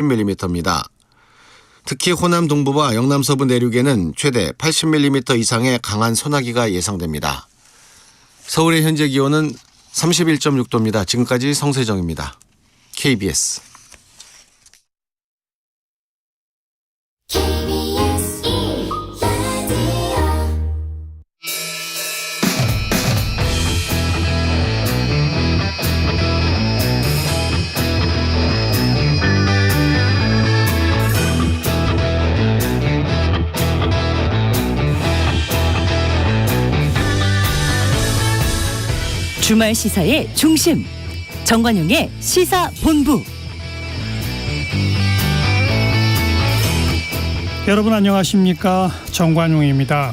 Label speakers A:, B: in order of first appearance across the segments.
A: 60mm입니다. 특히 호남 동부와 영남 서부 내륙에는 최대 80mm 이상의 강한 소나기가 예상됩니다. 서울의 현재 기온은 31.6도입니다. 지금까지 성세정입니다. KBS.
B: 주말 시사의 중심, 정관용의 시사본부.
C: 여러분 안녕하십니까? 정관용입니다.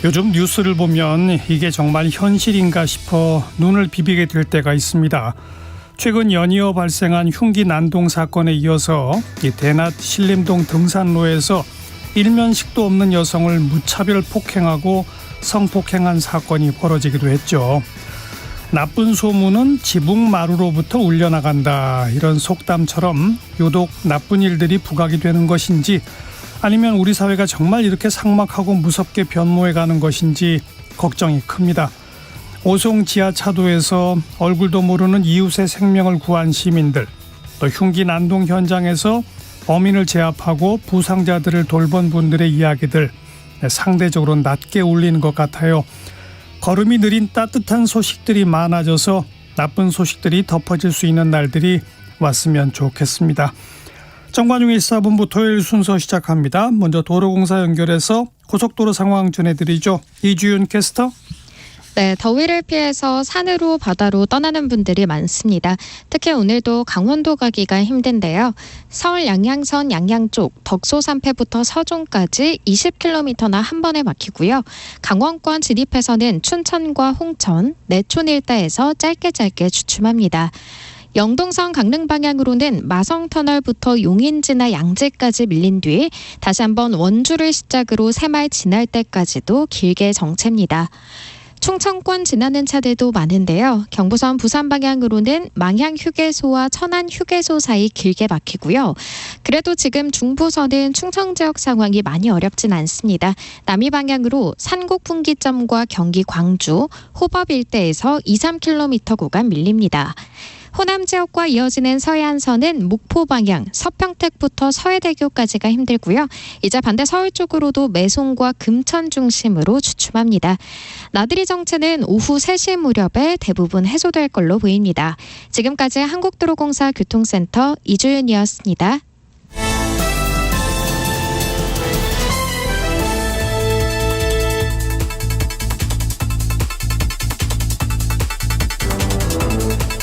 C: 요즘 뉴스를 보면 이게 정말 현실인가 싶어 눈을 비비게 될 때가 있습니다. 최근 연이어 발생한 흉기 난동 사건에 이어서 이 대낮 신림동 등산로에서 일면식도 없는 여성을 무차별 폭행하고 성폭행한 사건이 벌어지기도 했죠. 나쁜 소문은 지붕마루로부터 울려나간다, 이런 속담처럼 유독 나쁜 일들이 부각이 되는 것인지, 아니면 우리 사회가 정말 이렇게 삭막하고 무섭게 변모해가는 것인지 걱정이 큽니다. 오송 지하차도에서 얼굴도 모르는 이웃의 생명을 구한 시민들, 또 흉기 난동 현장에서 범인을 제압하고 부상자들을 돌본 분들의 이야기들, 상대적으로 낮게 울리는 것 같아요. 걸음이 느린 따뜻한 소식들이 많아져서 나쁜 소식들이 덮어질 수 있는 날들이 왔으면 좋겠습니다. 정관용의 시사본부 토요일 순서 시작합니다. 먼저 도로공사 연결해서 고속도로 상황 전해드리죠. 이주윤 캐스터.
D: 네, 더위를 피해서 산으로 바다로 떠나는 분들이 많습니다. 특히 오늘도 강원도 가기가 힘든데요. 서울 양양선 양양 쪽 덕소 3패부터 서종까지 20km나 한 번에 막히고요. 강원권 진입에서는 춘천과 홍천, 내촌 일대에서 짧게 주춤합니다. 영동선 강릉 방향으로는 마성터널부터 용인지나 양재까지 밀린 뒤 다시 한번 원주를 시작으로 새마을 지날 때까지도 길게 정체입니다. 충청권 지나는 차들도 많은데요. 경부선 부산 방향으로는 망향 휴게소와 천안 휴게소 사이 길게 막히고요. 그래도 지금 중부선은 충청 지역 상황이 많이 어렵진 않습니다. 남이 방향으로 산곡 분기점과 경기 광주, 호법 일대에서 2-3km 구간 밀립니다. 호남 지역과 이어지는 서해안선은 목포 방향 서평택부터 서해대교까지가 힘들고요. 이제 반대 서울 쪽으로도 매송과 금천 중심으로 주춤합니다. 나들이 정체는 오후 3시 무렵에 대부분 해소될 걸로 보입니다. 지금까지 한국도로공사 교통센터 이주윤이었습니다.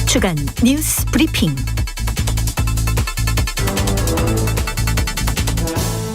B: 주간 뉴스 브리핑.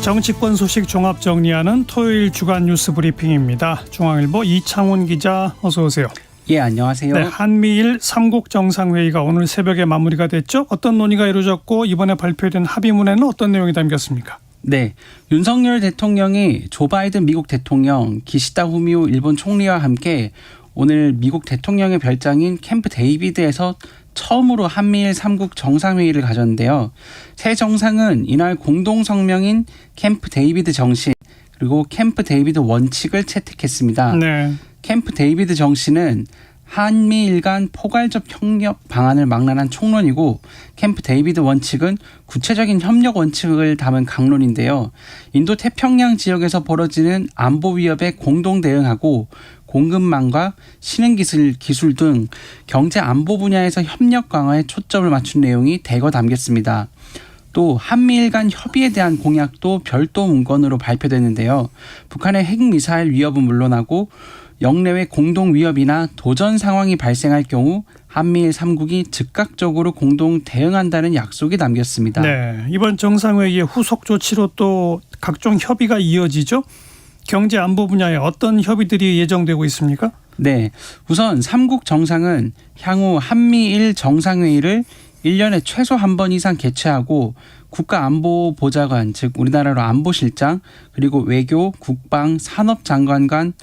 C: 정치권 소식 종합 정리하는 토요일 주간 뉴스 브리핑입니다. 중앙일보 이창훈 기자, 어서 오세요.
E: 예, 안녕하세요.
C: 네, 한미일 3국 정상회의가 오늘 새벽에 마무리가 됐죠. 어떤 논의가 이루어졌고 이번에 발표된 합의문에는 어떤 내용이 담겼습니까?
E: 네, 윤석열 대통령이 조 바이든 미국 대통령, 기시다 후미오 일본 총리와 함께 오늘 미국 대통령의 별장인 캠프 데이비드에서 처음으로 한미일 3국 정상회의를 가졌는데요. 새 정상은 이날 공동성명인 캠프 데이비드 정신 그리고 캠프 데이비드 원칙을 채택했습니다.
C: 네.
E: 캠프 데이비드 정신은 한미일 간 포괄적 협력 방안을 망라한 총론이고, 캠프 데이비드 원칙은 구체적인 협력 원칙을 담은 강론인데요. 인도 태평양 지역에서 벌어지는 안보 위협에 공동 대응하고 공급망과 신흥기술 등 경제 안보 분야에서 협력 강화에 초점을 맞춘 내용이 대거 담겼습니다. 또 한미일 간 협의에 대한 공약도 별도 문건으로 발표됐는데요. 북한의 핵미사일 위협은 물론하고 영내외 공동 위협이나 도전 상황이 발생할 경우 한미일 3국이 즉각적으로 공동 대응한다는 약속이 담겼습니다.
C: 네, 이번 정상회의의 후속 조치로 또 각종 협의가 이어지죠. 경제 안보 분야에 어떤 협의들이 예정되고 있습니까?
E: 네, 우선 3국 정상은 향후 한미일 정상회의를 1년에 최소 한 번 이상 개최하고 국가안보보좌관, 즉 우리나라로 안보실장, 그리고 외교, 국방, 산업장관 간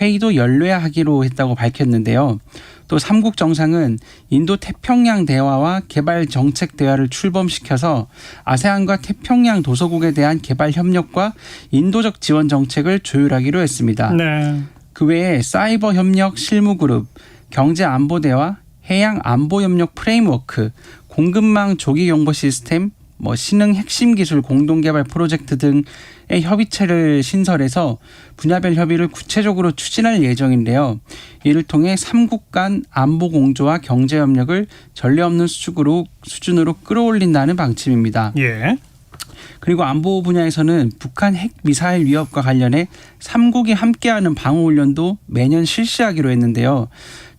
E: 회의도 연례하기로 했다고 밝혔는데요. 또 삼국 정상은 인도 태평양 대화와 개발 정책 대화를 출범시켜서 아세안과 태평양 도서국에 대한 개발 협력과 인도적 지원 정책을 조율하기로 했습니다.
C: 네.
E: 그 외에 사이버 협력 실무 그룹, 경제 안보 대화, 해양 안보 협력 프레임워크, 공급망 조기 경보 시스템, 신흥 핵심 기술 공동 개발 프로젝트 등의 협의체를 신설해서 분야별 협의를 구체적으로 추진할 예정인데요. 이를 통해 3국 간 안보 공조와 경제 협력을 전례 없는 수준으로 끌어올린다는 방침입니다.
C: 예.
E: 그리고 안보 분야에서는 북한 핵 미사일 위협과 관련해 3국이 함께하는 방어훈련도 매년 실시하기로 했는데요.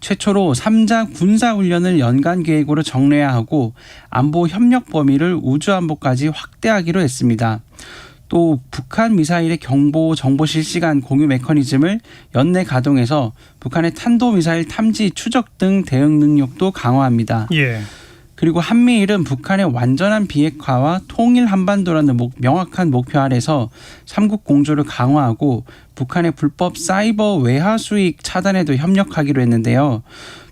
E: 최초로 3자 군사훈련을 연간 계획으로 정례해야 하고 안보 협력 범위를 우주안보까지 확대하기로 했습니다. 또 북한 미사일의 경보 정보 실시간 공유 메커니즘을 연내 가동해서 북한의 탄도미사일 탐지 추적 등 대응 능력도 강화합니다.
C: 예.
E: 그리고 한미일은 북한의 완전한 비핵화와 통일 한반도라는 명확한 목표 아래서 삼국 공조를 강화하고 북한의 불법 사이버 외화 수익 차단에도 협력하기로 했는데요.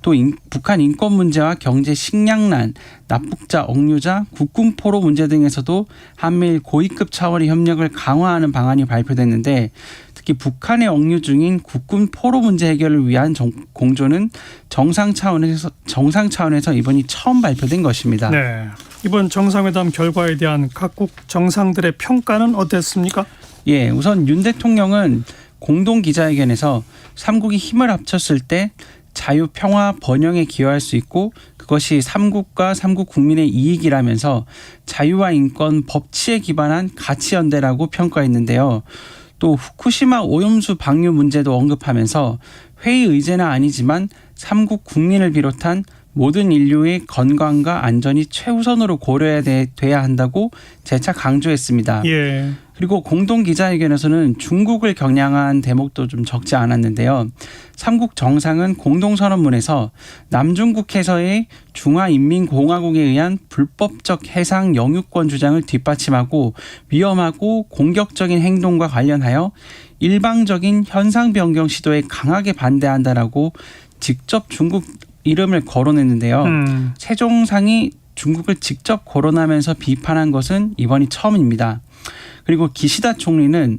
E: 또 북한 인권 문제와 경제 식량난, 납북자, 억류자, 국군 포로 문제 등에서도 한미일 고위급 차원의 협력을 강화하는 방안이 발표됐는데 특히 북한의 억류 중인 국군 포로 문제 해결을 위한 공조는 정상 차원에서 이번이 처음 발표된 것입니다.
C: 네. 이번 정상회담 결과에 대한 각국 정상들의 평가는 어땠습니까?
E: 예, 우선 윤 대통령은 공동 기자회견에서 3국이 힘을 합쳤을 때 자유, 평화, 번영에 기여할 수 있고 그것이 3국과 3국 국민의 이익이라면서 자유와 인권, 법치에 기반한 가치연대라고 평가했는데요. 또 후쿠시마 오염수 방류 문제도 언급하면서 회의 의제는 아니지만 3국 국민을 비롯한 모든 인류의 건강과 안전이 최우선으로 고려돼야 한다고 재차 강조했습니다.
C: 예.
E: 그리고 공동 기자회견에서는 중국을 겨냥한 대목도 좀 적지 않았는데요. 3국 정상은 공동선언문에서 남중국해서의 중화인민공화국에 의한 불법적 해상 영유권 주장을 뒷받침하고 위험하고 공격적인 행동과 관련하여 일방적인 현상 변경 시도에 강하게 반대한다라고 직접 중국 이름을 거론했는데요. 세종상이 중국을 직접 거론하면서 비판한 것은 이번이 처음입니다. 그리고 기시다 총리는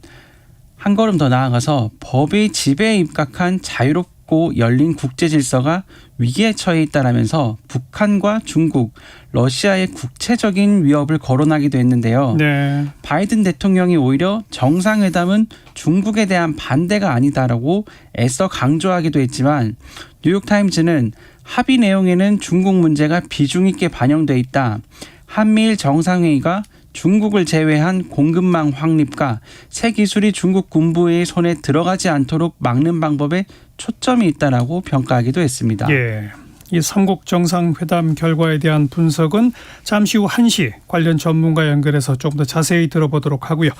E: 한 걸음 더 나아가서 법의 지배에 입각한 자유롭고 열린 국제 질서가 위기에 처해 있다라면서 북한과 중국, 러시아의 국제적인 위협을 거론하기도 했는데요.
C: 네.
E: 바이든 대통령이 오히려 정상회담은 중국에 대한 반대가 아니다라고 애써 강조하기도 했지만 뉴욕타임즈는 합의 내용에는 중국 문제가 비중 있게 반영돼 있다. 한미일 정상회의가 중국을 제외한 공급망 확립과 새 기술이 중국 군부의 손에 들어가지 않도록 막는 방법에 초점이 있다라고 평가하기도 했습니다.
C: 예. 이 3국 정상회담 결과에 대한 분석은 잠시 후 1시 관련 전문가 연결해서 조금 더 자세히 들어보도록 하고요.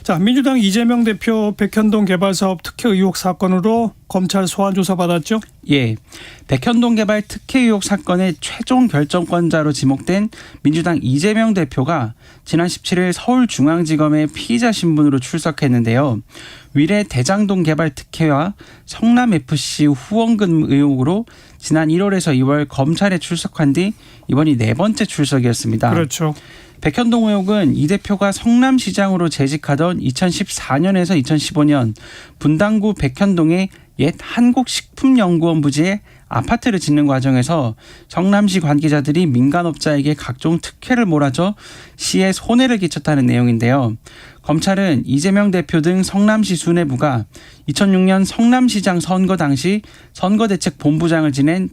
C: 자, 민주당 이재명 대표 백현동 개발사업 특혜 의혹 사건으로 검찰 소환 조사 받았죠?
E: 예, 백현동 개발 특혜 의혹 사건의 최종 결정권자로 지목된 민주당 이재명 대표가 지난 17일 서울중앙지검에 피의자 신분으로 출석했는데요. 위례 대장동 개발 특혜와 성남FC 후원금 의혹으로 지난 1월에서 2월 검찰에 출석한 뒤 이번이 네 번째 출석이었습니다.
C: 그렇죠.
E: 백현동 의혹은 이 대표가 성남시장으로 재직하던 2014년에서 2015년 분당구 백현동의 옛 한국식품연구원 부지에 아파트를 짓는 과정에서 성남시 관계자들이 민간업자에게 각종 특혜를 몰아줘 시에 손해를 끼쳤다는 내용인데요. 검찰은 이재명 대표 등 성남시 수뇌부가 2006년 성남시장 선거 당시 선거대책본부장을 지낸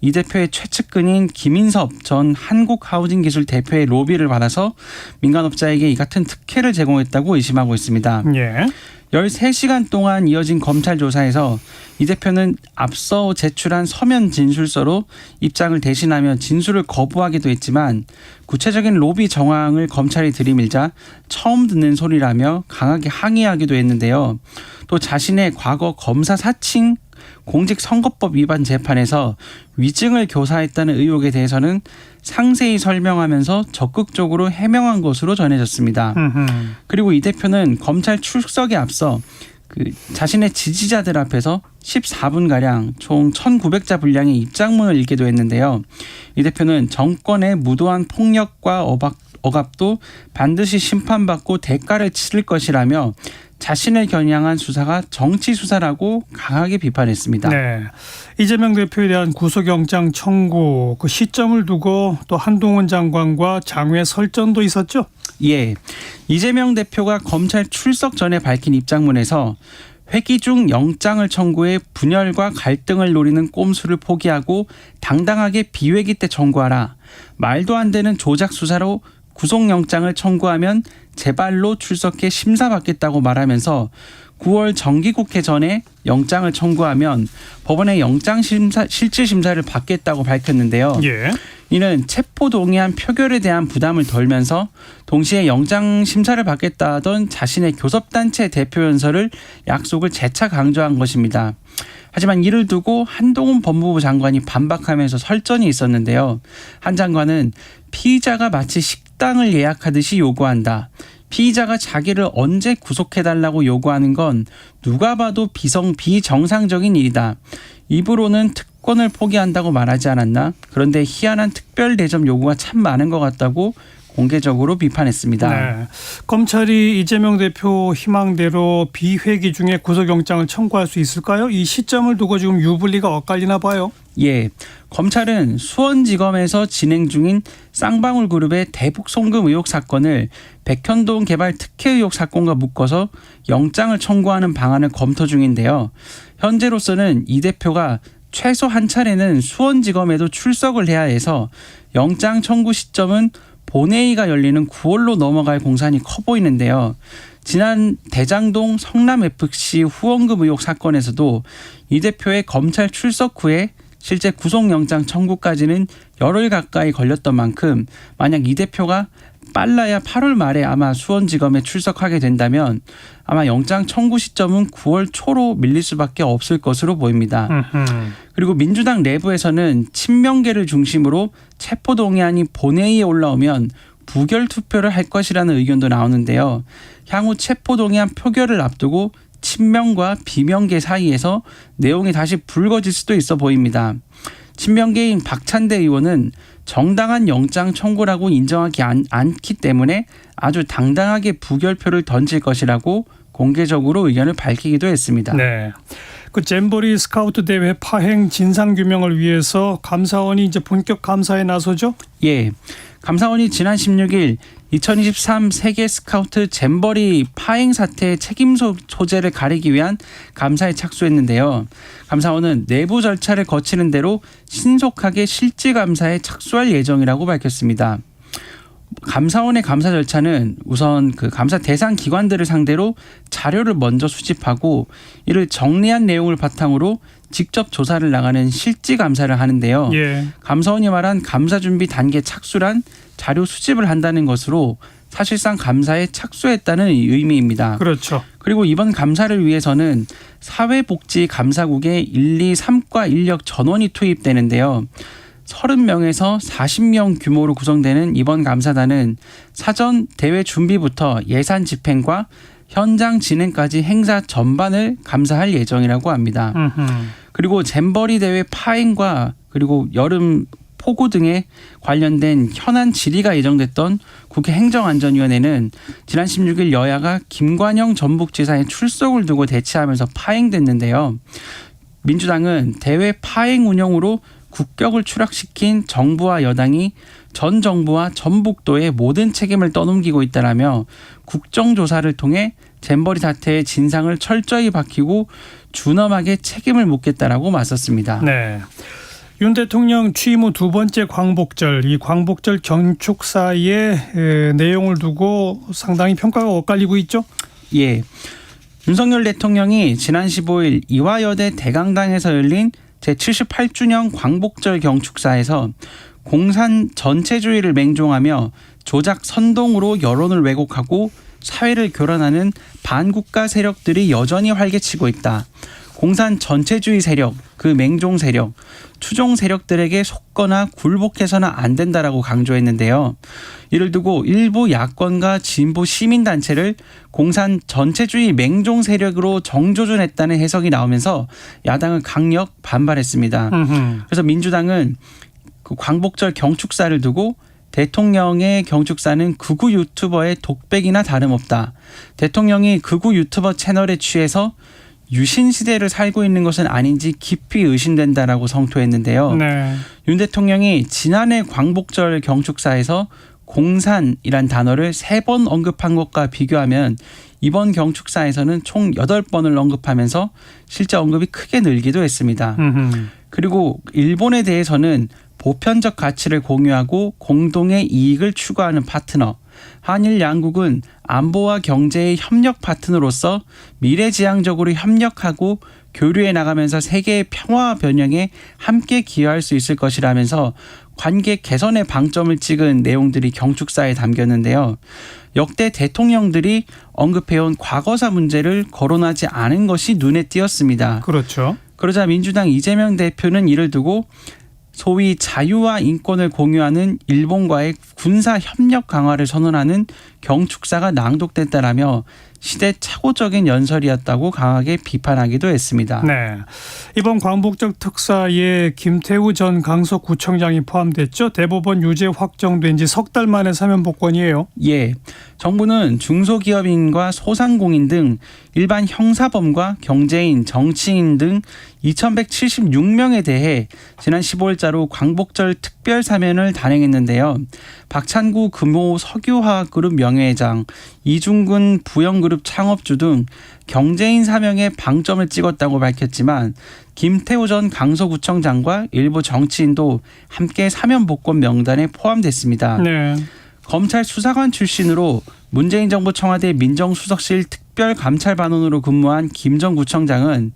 E: 이 대표의 최측근인 김인섭 전 한국하우징기술 대표의 로비를 받아서 민간업자에게 이 같은 특혜를 제공했다고 의심하고 있습니다.
C: 예.
E: 13시간 동안 이어진 검찰 조사에서 이 대표는 앞서 제출한 서면 진술서로 입장을 대신하며 진술을 거부하기도 했지만 구체적인 로비 정황을 검찰이 들이밀자 처음 듣는 소리라며 강하게 항의하기도 했는데요. 또 자신의 과거 검사 사칭 공직선거법 위반 재판에서 위증을 교사했다는 의혹에 대해서는 상세히 설명하면서 적극적으로 해명한 것으로 전해졌습니다. 그리고 이 대표는 검찰 출석에 앞서 자신의 지지자들 앞에서 14분가량 총 1,900자 분량의 입장문을 읽기도 했는데요. 이 대표는 정권의 무도한 폭력과 억압도 반드시 심판받고 대가를 치를 것이라며 자신을 겨냥한 수사가 정치 수사라고 강하게 비판했습니다.
C: 네. 이재명 대표에 대한 구속영장 청구 그 시점을 두고 또 한동훈 장관과 장외 설전도 있었죠?
E: 예, 이재명 대표가 검찰 출석 전에 밝힌 입장문에서 회기 중 영장을 청구해 분열과 갈등을 노리는 꼼수를 포기하고 당당하게 비회기 때 청구하라. 말도 안 되는 조작 수사로 구속영장을 청구하면 제발로 출석해 심사받겠다고 말하면서 9월 정기국회 전에 영장을 청구하면 법원의 실질심사를 받겠다고 밝혔는데요.
C: 예.
E: 이는 체포동의안 표결에 대한 부담을 덜면서 동시에 영장심사를 받겠다던 자신의 교섭단체 대표연설을 약속을 재차 강조한 것입니다. 하지만 이를 두고 한동훈 법무부 장관이 반박하면서 설전이 있었는데요. 한 장관은 피의자가 마치 식당을 예약하듯이 요구한다. 피의자가 자기를 언제 구속해달라고 요구하는 건 누가 봐도 비정상적인 일이다. 입으로는 특권을 포기한다고 말하지 않았나? 그런데 희한한 특별 대접 요구가 참 많은 것 같다고 공개적으로 비판했습니다.
C: 네. 검찰이 이재명 대표 희망대로 비회기 중에 구속영장을 청구할 수 있을까요? 이 시점을 두고 지금 유불리가 엇갈리나 봐요.
E: 예, 검찰은 수원지검에서 진행 중인 쌍방울 그룹의 대북 송금 의혹 사건을 백현동 개발 특혜 의혹 사건과 묶어서 영장을 청구하는 방안을 검토 중인데요. 현재로서는 이 대표가 최소 한 차례는 수원지검에도 출석을 해야 해서 영장 청구 시점은 본회의가 열리는 9월로 넘어갈 공산이 커 보이는데요. 지난 대장동 성남FC 후원금 의혹 사건에서도 이 대표의 검찰 출석 후에 실제 구속영장 청구까지는 열흘 가까이 걸렸던 만큼 만약 이 대표가 빨라야 8월 말에 아마 수원지검에 출석하게 된다면 아마 영장 청구 시점은 9월 초로 밀릴 수밖에 없을 것으로 보입니다. 그리고 민주당 내부에서는 친명계를 중심으로 체포동의안이 본회의에 올라오면 부결 투표를 할 것이라는 의견도 나오는데요. 향후 체포동의안 표결을 앞두고 친명과 비명계 사이에서 내용이 다시 불거질 수도 있어 보입니다. 친명계인 박찬대 의원은 정당한 영장 청구라고 인정하지 않기 때문에 아주 당당하게 부결표를 던질 것이라고 공개적으로 의견을 밝히기도 했습니다.
C: 네. 그 잼버리 스카우트 대회 파행 진상 규명을 위해서 감사원이 이제 본격 감사에 나서죠?
E: 예. 감사원이 지난 16일 2023 세계 스카우트 잼버리 파행 사태의 책임 소재를 가리기 위한 감사에 착수했는데요. 감사원은 내부 절차를 거치는 대로 신속하게 실질 감사에 착수할 예정이라고 밝혔습니다. 감사원의 감사 절차는 우선 그 감사 대상 기관들을 상대로 자료를 먼저 수집하고 이를 정리한 내용을 바탕으로 직접 조사를 나가는 실지 감사를 하는데요.
C: 예.
E: 감사원이 말한 감사 준비 단계 착수란 자료 수집을 한다는 것으로 사실상 감사에 착수했다는 의미입니다.
C: 그렇죠.
E: 그리고 이번 감사를 위해서는 사회복지감사국의 1, 2, 3과 인력 전원이 투입되는데요. 30명에서 40명 규모로 구성되는 이번 감사단은 사전 대회 준비부터 예산 집행과 현장 진행까지 행사 전반을 감사할 예정이라고 합니다. 그리고 잼버리 대회 파행과 그리고 여름 폭우 등에 관련된 현안 질의가 예정됐던 국회 행정안전위원회는 지난 16일 여야가 김관영 전북지사의 출석을 두고 대치하면서 파행됐는데요. 민주당은 대회 파행 운영으로 국격을 추락시킨 정부와 여당이 전 정부와 전북도에 모든 책임을 떠넘기고 있다라며 국정조사를 통해 잼버리 사태의 진상을 철저히 밝히고 준엄하게 책임을 묻겠다라고 맞섰습니다.
C: 네. 윤 대통령 취임 후 두 번째 광복절, 이 광복절 경축사의 내용을 두고 상당히 평가가 엇갈리고 있죠?
E: 예. 윤석열 대통령이 지난 15일 이화여대 대강당에서 열린 제78주년 광복절 경축사에서 공산 전체주의를 맹종하며 조작 선동으로 여론을 왜곡하고 사회를 교란하는 반국가 세력들이 여전히 활개치고 있다. 공산 전체주의 세력, 그 맹종 세력, 추종 세력들에게 속거나 굴복해서는 안 된다라고 강조했는데요. 이를 두고 일부 야권과 진보 시민단체를 공산 전체주의 맹종 세력으로 정조준했다는 해석이 나오면서 야당은 강력 반발했습니다. 그래서 민주당은 그 광복절 경축사를 두고 대통령의 경축사는 극우 유튜버의 독백이나 다름없다. 대통령이 극우 유튜버 채널에 취해서 유신 시대를 살고 있는 것은 아닌지 깊이 의심된다라고 성토했는데요.
C: 네.
E: 윤 대통령이 지난해 광복절 경축사에서 공산이란 단어를 3번 언급한 것과 비교하면 이번 경축사에서는 총 8번을 언급하면서 실제 언급이 크게 늘기도 했습니다. 그리고 일본에 대해서는 보편적 가치를 공유하고 공동의 이익을 추구하는 파트너, 한일 양국은 안보와 경제의 협력 파트너로서 미래지향적으로 협력하고 교류해 나가면서 세계의 평화와 번영에 함께 기여할 수 있을 것이라면서 관계 개선에 방점을 찍은 내용들이 경축사에 담겼는데요. 역대 대통령들이 언급해온 과거사 문제를 거론하지 않은 것이 눈에 띄었습니다.
C: 그렇죠.
E: 그러자 민주당 이재명 대표는 이를 두고 소위 자유와 인권을 공유하는 일본과의 군사 협력 강화를 선언하는 경축사가 낭독됐다라며 시대착오적인 연설이었다고 강하게 비판하기도 했습니다.
C: 네. 이번 광복절 특사에 김태우 전 강서구청장이 포함됐죠. 대법원 유죄 확정된 지 석 달 만에 사면 복권이에요.
E: 예. 정부는 중소기업인과 소상공인 등 일반 형사범과 경제인, 정치인 등 2,176명에 대해 지난 15일자로 광복절 특별 사면을 단행했는데요. 박찬구 금호 석유화학그룹 명예회장, 이중근 부영그룹 창업주 등 경제인 사명에 방점을 찍었다고 밝혔지만 김태우 전 강서구청장과 일부 정치인도 함께 사면 복권 명단에 포함됐습니다.
C: 네.
E: 검찰 수사관 출신으로 문재인 정부 청와대 민정수석실 특별감찰반원으로 근무한 김 전 구청장은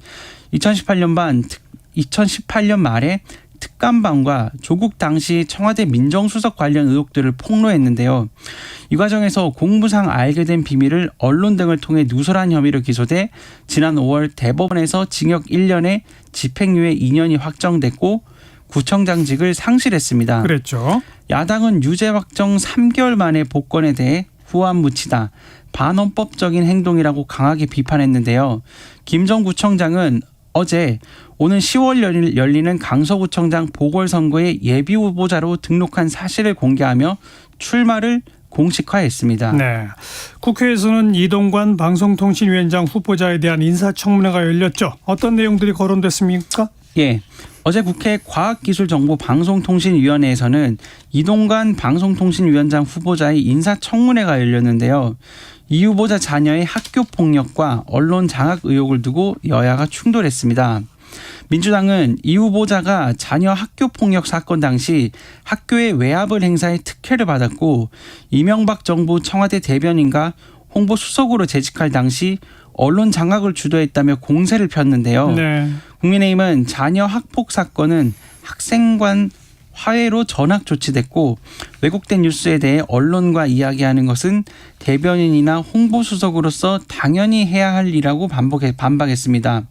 E: 2018년 말에 특감반과 조국 당시 청와대 민정수석 관련 의혹들을 폭로했는데요. 이 과정에서 공무상 알게 된 비밀을 언론 등을 통해 누설한 혐의로 기소돼 지난 5월 대법원에서 징역 1년에 집행유예 2년이 확정됐고 구청장직을 상실했습니다.
C: 그랬죠.
E: 야당은 유죄 확정 3개월 만에 복권에 대해 후안무치다, 반헌법적인 행동이라고 강하게 비판했는데요. 김 전 구청장은 어제 오는 10월 열리는 강서구청장 보궐선거에 예비후보자로 등록한 사실을 공개하며 출마를 공식화했습니다.
C: 네. 국회에서는 이동관 방송통신위원장 후보자에 대한 인사청문회가 열렸죠. 어떤 내용들이 거론됐습니까?
E: 예. 어제 국회 과학기술정보방송통신위원회에서는 이동관 방송통신위원장 후보자의 인사청문회가 열렸는데요. 이 후보자 자녀의 학교폭력과 언론 장악 의혹을 두고 여야가 충돌했습니다. 민주당은 이 후보자가 자녀 학교폭력 사건 당시 학교의 외압을 행사해 특혜를 받았고 이명박 정부 청와대 대변인과 홍보수석으로 재직할 당시 언론 장악을 주도했다며 공세를 폈는데요.
C: 네.
E: 국민의힘은 자녀 학폭 사건은 학생 간 화해로 전학 조치됐고 왜곡된 뉴스에 대해 언론과 이야기하는 것은 대변인이나 홍보수석으로서 당연히 해야 할 일이라고 반박했습니다.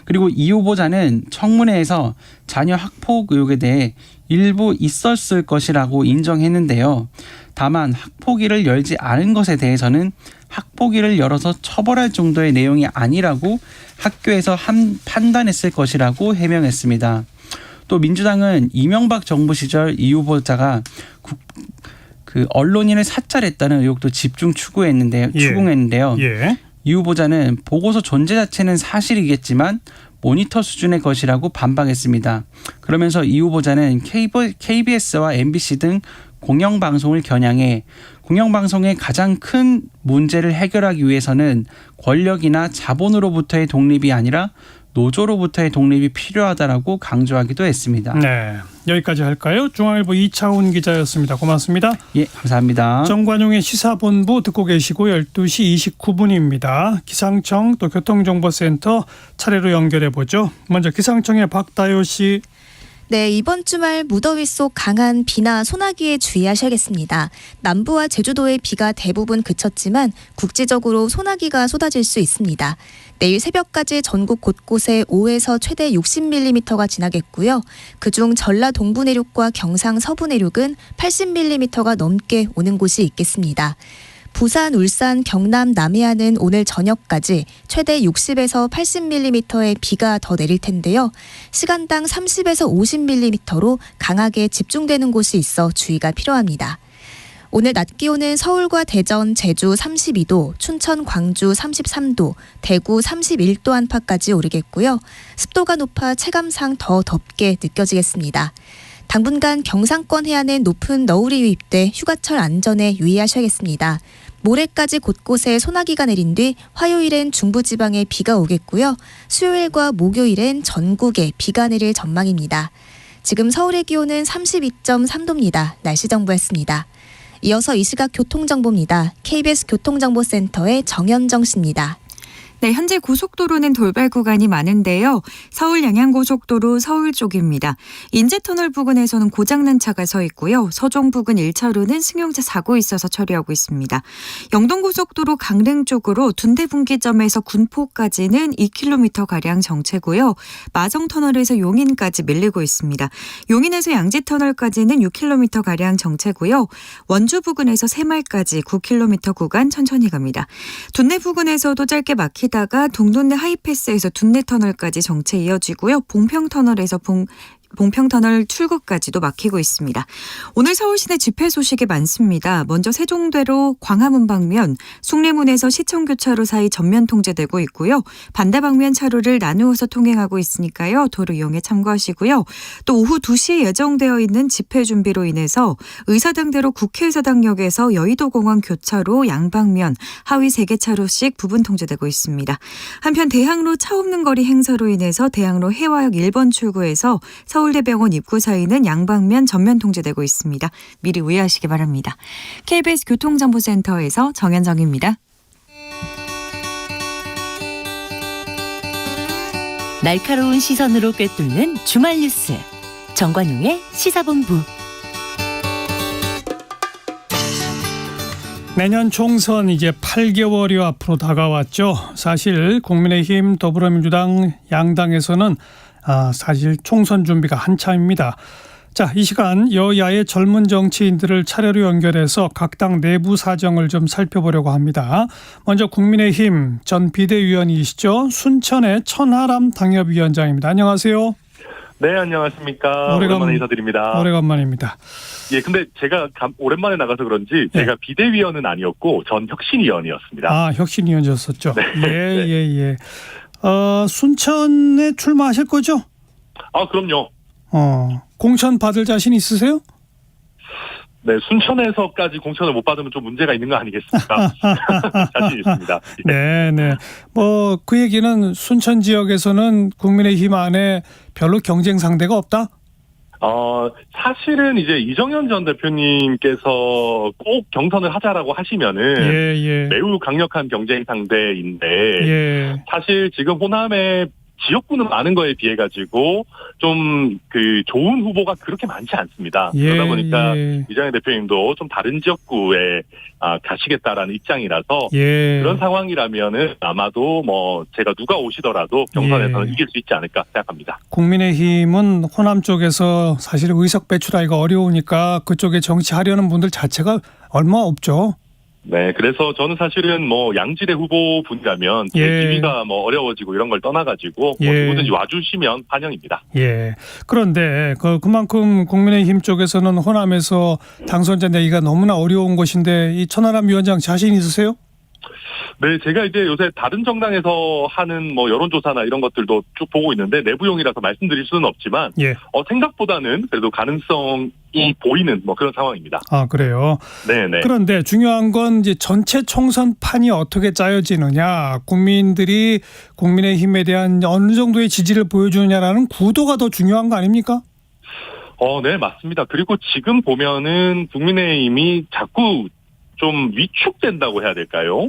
E: 그리고 이 후보자는 청문회에서 자녀 학폭 의혹에 대해 일부 있었을 것이라고 인정했는데요. 다만 학폭위를 열지 않은 것에 대해서는 학폭위를 열어서 처벌할 정도의 내용이 아니라고 학교에서 판단했을 것이라고 해명했습니다. 또 민주당은 이명박 정부 시절 이 후보자가 언론인을 사찰했다는 의혹도 집중 추궁했는데요.
C: 예.
E: 이 후보자는 보고서 존재 자체는 사실이겠지만 모니터 수준의 것이라고 반박했습니다. 그러면서 이 후보자는 KBS와 MBC 등 공영방송을 겨냥해 공영방송의 가장 큰 문제를 해결하기 위해서는 권력이나 자본으로부터의 독립이 아니라 노조로부터의 독립이 필요하다라고 강조하기도 했습니다.
C: 네, 여기까지 할까요? 중앙일보 이차훈 기자였습니다. 고맙습니다.
E: 예, 감사합니다.
C: 정관용의 시사본부 듣고 계시고 12시 29분입니다. 기상청 또 교통정보센터 차례로 연결해 보죠. 먼저 기상청의 박다효 씨.
F: 네, 이번 주말 무더위 속 강한 비나 소나기에 주의하셔야겠습니다. 남부와 제주도의 비가 대부분 그쳤지만 국지적으로 소나기가 쏟아질 수 있습니다. 내일 새벽까지 전국 곳곳에 5에서 최대 60mm가 지나겠고요. 그중 전라 동부 내륙과 경상 서부 내륙은 80mm가 넘게 오는 곳이 있겠습니다. 부산, 울산, 경남, 남해안은 오늘 저녁까지 최대 60에서 80mm의 비가 더 내릴 텐데요. 시간당 30에서 50mm로 강하게 집중되는 곳이 있어 주의가 필요합니다. 오늘 낮 기온은 서울과 대전, 제주 32도, 춘천, 광주 33도, 대구 31도 안팎까지 오르겠고요. 습도가 높아 체감상 더 덥게 느껴지겠습니다. 당분간 경상권 해안엔 높은 너울이 유입돼 휴가철 안전에 유의하셔야겠습니다. 모레까지 곳곳에 소나기가 내린 뒤 화요일엔 중부지방에 비가 오겠고요. 수요일과 목요일엔 전국에 비가 내릴 전망입니다. 지금 서울의 기온은 32.3도입니다. 날씨 정보였습니다. 이어서 이 시각 교통정보입니다. KBS 교통정보센터의 정현정 씨입니다.
G: 네, 현재 고속도로는 돌발 구간이 많은데요. 서울 양양고속도로 서울 쪽입니다. 인제터널 부근에서는 고장난 차가 서 있고요. 서종 부근 1차로는 승용차 사고 있어서 처리하고 있습니다. 영동고속도로 강릉 쪽으로 둔대분기점에서 군포까지는 2km가량 정체고요. 마성터널에서 용인까지 밀리고 있습니다. 용인에서 양지터널까지는 6km가량 정체고요. 원주 부근에서 새말까지 9km 구간 천천히 갑니다. 둔내 부근에서도 짧게 막히다가 동둔내 하이패스에서 둔내터널까지 정체 이어지고요. 봉평터널에서 봉평터널 출구까지도 막히고 있습니다. 오늘 서울 시내 집회 소식이 많습니다. 먼저 세종대로 광화문 방면 숭례문에서 시청교차로 사이 전면 통제되고 있고요. 반대 방면 차로를 나누어서 통행하고 있으니까요. 도로 이용에 참고하시고요. 또 오후 2시에 예정되어 있는 집회 준비로 인해서 의사당대로 국회의사당역에서 여의도공원 교차로 양방면 하위 3개 차로씩 부분 통제되고 있습니다. 한편 대학로 차 없는 거리 행사로 인해서 대학로 해화역 1번 출구에서 서울대병원 입구 사이는 양방면 전면 통제되고 있습니다. 미리 우회하시기 바랍니다. KBS 교통정보센터에서 정현정입니다.
B: 날카로운 시선으로 꿰뚫는 주말 뉴스. 정관용의 시사본부.
C: 내년 총선 이제 8개월이 앞으로 다가왔죠. 사실 국민의힘, 더불어민주당 양당에서는 사실 총선 준비가 한참입니다. 자, 이 시간 여야의 젊은 정치인들을 차례로 연결해서 각 당 내부 사정을 좀 살펴보려고 합니다. 먼저 국민의힘 전 비대위원이시죠. 순천의 천하람 당협위원장입니다. 안녕하세요.
H: 네, 안녕하십니까. 오랜만에 인사드립니다.
C: 오래간만입니다.
H: 예, 근데 제가 오랜만에 나가서 그런지 제가 비대위원은 아니었고 전 혁신위원이었습니다.
C: 아, 혁신위원이었었죠.
H: 네.
C: 예. 순천에 출마하실 거죠?
H: 아, 그럼요.
C: 공천 받을 자신 있으세요?
H: 네, 순천에서까지 공천을 못 받으면 좀 문제가 있는 거 아니겠습니까? 자신 있습니다.
C: 네. 뭐 그 얘기는 순천 지역에서는 국민의힘 안에 별로 경쟁 상대가 없다?
H: 사실은 이제 이정현 전 대표님께서 꼭 경선을 하자라고 하시면은 매우 강력한 경쟁 상대인데 사실 지금 호남에 지역구는 많은 거에 비해 가지고 좀 그 좋은 후보가 그렇게 많지 않습니다. 그러다 보니까 이정현 대표님도 좀 다른 지역구에 가시겠다라는 입장이라서 그런 상황이라면은 아마도 뭐 제가 누가 오시더라도 경선에서는 이길 수 있지 않을까 생각합니다.
C: 국민의힘은 호남 쪽에서 사실 의석 배출하기가 어려우니까 그쪽에 정치하려는 분들 자체가 얼마 없죠.
H: 네, 그래서 저는 사실은 뭐 양질의 후보분이라면 기회가 뭐 어려워지고 이런 걸 떠나가지고 뭐 누구든지 와주시면 환영입니다.
C: 그런데 그만큼 국민의힘 쪽에서는 호남에서 당선자 내기가 너무나 어려운 것인데 이 천하람 위원장 자신 있으세요?
H: 네, 제가 이제 요새 다른 정당에서 하는 뭐 여론조사나 이런 것들도 쭉 보고 있는데 내부용이라서 말씀드릴 수는 없지만 생각보다는 그래도 가능성이 보이는 뭐 그런 상황입니다.
C: 아, 그래요?
H: 네네.
C: 그런데 중요한 건 이제 전체 총선판이 어떻게 짜여지느냐, 국민들이 국민의힘에 대한 어느 정도의 지지를 보여주느냐라는 구도가 더 중요한 거 아닙니까?
H: 네, 맞습니다. 그리고 지금 보면은 국민의힘이 자꾸 좀 위축된다고 해야 될까요?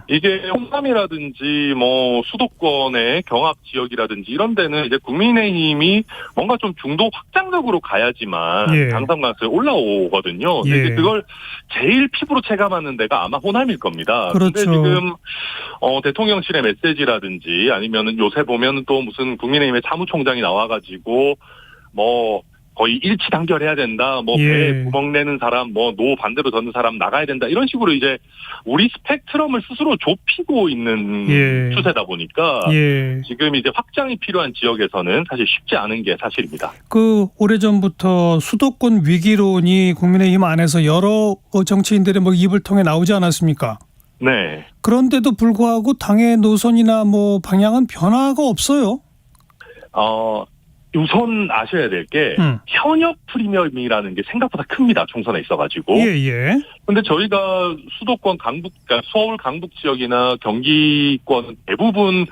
H: 이게 호남이라든지 뭐 수도권의 경합 지역이라든지 이런 데는 이제 국민의힘이 뭔가 좀 중도 확장적으로 가야지만
C: 예.
H: 당선 가능성이 올라오거든요.
C: 예.
H: 근데 그걸 제일 피부로 체감하는 데가 아마 호남일 겁니다.
C: 그렇죠.
H: 근데 지금 대통령실의 메시지라든지 아니면은 요새 보면 또 무슨 국민의힘의 사무총장이 나와가지고 뭐 거의 일치 단결해야 된다. 뭐
C: 예.
H: 배에 구멍 내는 사람, 뭐 노 반대로 걷는 사람 나가야 된다. 이런 식으로 이제 우리 스펙트럼을 스스로 좁히고 있는
C: 예.
H: 추세다 보니까
C: 예.
H: 지금 이제 확장이 필요한 지역에서는 사실 쉽지 않은 게 사실입니다.
C: 그 오래전부터 수도권 위기론이 국민의힘 안에서 여러 정치인들의 뭐 입을 통해 나오지 않았습니까?
H: 네.
C: 그런데도 불구하고 당의 노선이나 뭐 방향은 변화가 없어요.
H: 우선 아셔야 될 게 현역 프리미엄이라는 게 생각보다 큽니다. 총선에 있어가지고.
C: 예예.
H: 근데 저희가 수도권 강북, 그러니까 서울 강북 지역이나 경기권 대부분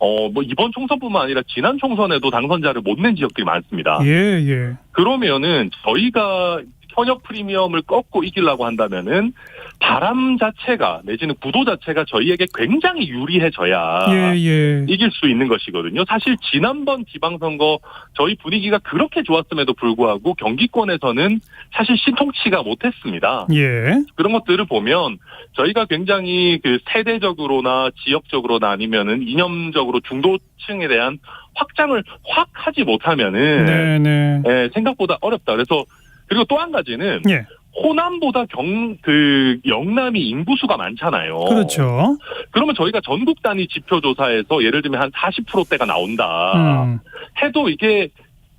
H: 뭐 이번 총선뿐만 아니라 지난 총선에도 당선자를 못 낸 지역들이 많습니다.
C: 예예.
H: 그러면은 저희가 현역 프리미엄을 꺾고 이기려고 한다면은 바람 자체가 내지는 구도 자체가 저희에게 굉장히 유리해져야
C: 예예.
H: 이길 수 있는 것이거든요. 사실 지난번 지방선거 저희 분위기가 그렇게 좋았음에도 불구하고 경기권에서는 사실 신통치가 못했습니다.
C: 예.
H: 그런 것들을 보면 저희가 굉장히 그 세대적으로나 지역적으로나 아니면은 이념적으로 중도층에 대한 확장을 확 하지 못하면은
C: 네네.
H: 예, 생각보다 어렵다. 그래서 그리고 또 한 가지는
C: 예.
H: 호남보다 영남이 인구수가 많잖아요.
C: 그렇죠.
H: 그러면 저희가 전국 단위 지표 조사에서 예를 들면 한 40%대가 나온다. 해도 이게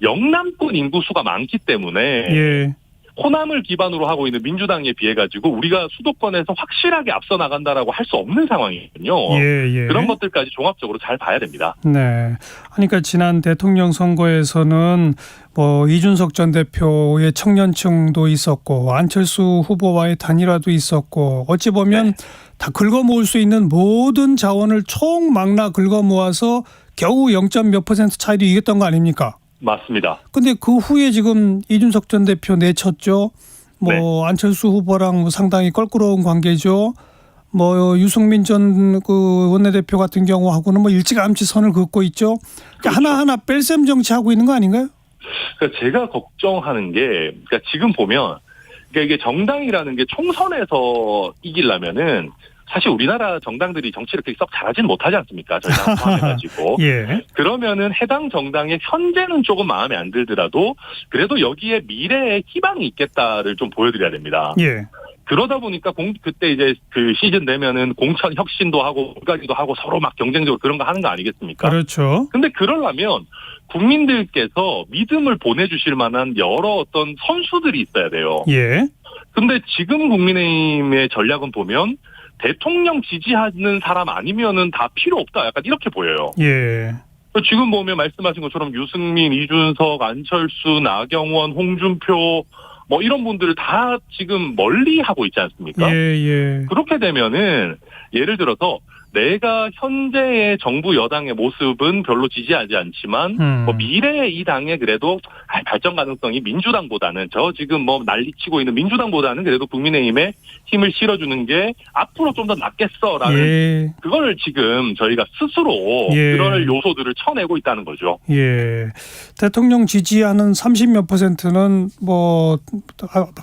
H: 영남권 인구수가 많기 때문에
C: 예.
H: 호남을 기반으로 하고 있는 민주당에 비해 가지고 우리가 수도권에서 확실하게 앞서 나간다라고 할 수 없는 상황이거든요.
C: 예.
H: 그런 것들까지 종합적으로 잘 봐야 됩니다.
C: 네. 그러니까 지난 대통령 선거에서는 뭐 이준석 전 대표의 청년층도 있었고 안철수 후보와의 단일화도 있었고 어찌 보면 다 긁어모을 수 있는 모든 자원을 총망라 긁어모아서 겨우 0. 몇 % 차이로 이겼던 거 아닙니까?
H: 맞습니다.
C: 근데 그 후에 지금 이준석 전 대표 내쳤죠. 뭐 안철수 후보랑 뭐 상당히 껄끄러운 관계죠. 뭐 유승민 전 그 원내대표 같은 경우하고는 뭐 일찌감치 선을 긋고 있죠. 그러니까 하나하나 뺄셈 정치하고 있는 거 아닌가요?
H: 그러니까 제가 걱정하는 게 그러니까 지금 보면 그러니까 이게 정당이라는 게 총선에서 이기려면은 사실 우리나라 정당들이 정치를 그렇게 썩 잘하지는 못하지 않습니까? 저희가 포함해가지고.
C: 예.
H: 그러면은 해당 정당의 현재는 조금 마음에 안 들더라도 그래도 여기에 미래에 희망이 있겠다를 좀 보여드려야 됩니다.
C: 예.
H: 그러다 보니까 그때 이제 그 시즌 되면은 공천 혁신도 하고 물갈이도 하고 서로 막 경쟁적으로 그런 거 하는 거 아니겠습니까?
C: 그렇죠.
H: 근데 그러려면 국민들께서 믿음을 보내주실 만한 여러 어떤 선수들이 있어야 돼요.
C: 예.
H: 근데 지금 국민의힘의 전략은 보면 대통령 지지하는 사람 아니면은 다 필요 없다. 약간 이렇게 보여요.
C: 예.
H: 지금 보면 말씀하신 것처럼 유승민, 이준석, 안철수, 나경원, 홍준표 뭐 이런 분들을 다 지금 멀리 하고 있지 않습니까?
C: 예.
H: 그렇게 되면은 예를 들어서 내가 현재의 정부 여당의 모습은 별로 지지하지 않지만 뭐 미래의 이 당에 그래도 발전 가능성이 민주당보다는 저 지금 뭐 난리치고 있는 민주당보다는 그래도 국민의힘에 힘을 실어주는 게 앞으로 좀 더 낫겠어라는 그걸 지금 저희가 스스로 그럴 요소들을 쳐내고 있다는 거죠.
C: 예. 대통령 지지하는 30몇 %는 뭐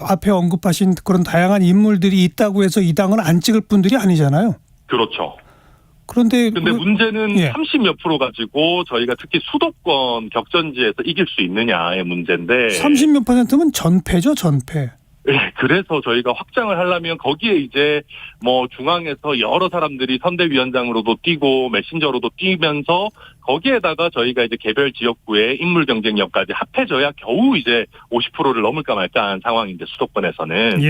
C: 앞에 언급하신 그런 다양한 인물들이 있다고 해서 이 당을 안 찍을 분들이 아니잖아요.
H: 그렇죠.
C: 근데
H: 문제는 30몇 % 가지고 저희가 특히 수도권 격전지에서 이길 수 있느냐의 문제인데
C: 30몇 %면 전패죠, 전패.
H: 네, 그래서 저희가 확장을 하려면 거기에 이제 뭐 중앙에서 여러 사람들이 선대위원장으로도 뛰고 메신저로도 뛰면서 거기에다가 저희가 이제 개별 지역구의 인물 경쟁력까지 합해져야 겨우 이제 50%를 넘을까 말까한 상황인데 수도권에서는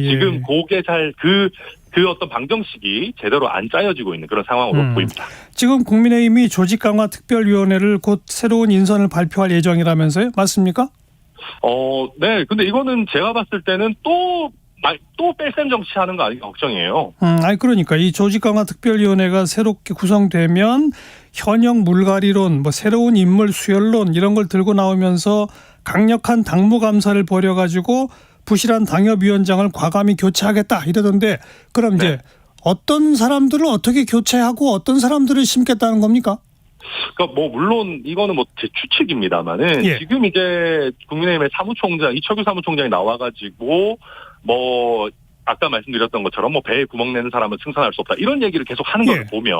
H: 지금 그게 잘 그 어떤 방정식이 제대로 안 짜여지고 있는 그런 상황으로 보입니다.
C: 지금 국민의힘이 조직강화 특별위원회를 곧 새로운 인선을 발표할 예정이라면서요? 맞습니까?
H: 네. 근데 이거는 제가 봤을 때는 또 뺄셈 정치하는 거 아닌가 걱정이에요.
C: 아니 그러니까 이 조직강화 특별위원회가 새롭게 구성되면 현역 물갈이론, 뭐 새로운 인물 수혈론 이런 걸 들고 나오면서 강력한 당무 감사를 벌여가지고 부실한 당협위원장을 과감히 교체하겠다 이러던데 그럼 이제 어떤 사람들을 어떻게 교체하고 어떤 사람들을 심겠다는 겁니까?
H: 그러니까 뭐 물론 이거는 뭐 제 추측입니다만은 지금 이제 국민의힘의 사무총장 이철규 사무총장이 나와가지고 뭐 아까 말씀드렸던 것처럼 뭐 배에 구멍 내는 사람은 승선할 수 없다 이런 얘기를 계속 하는 걸 보면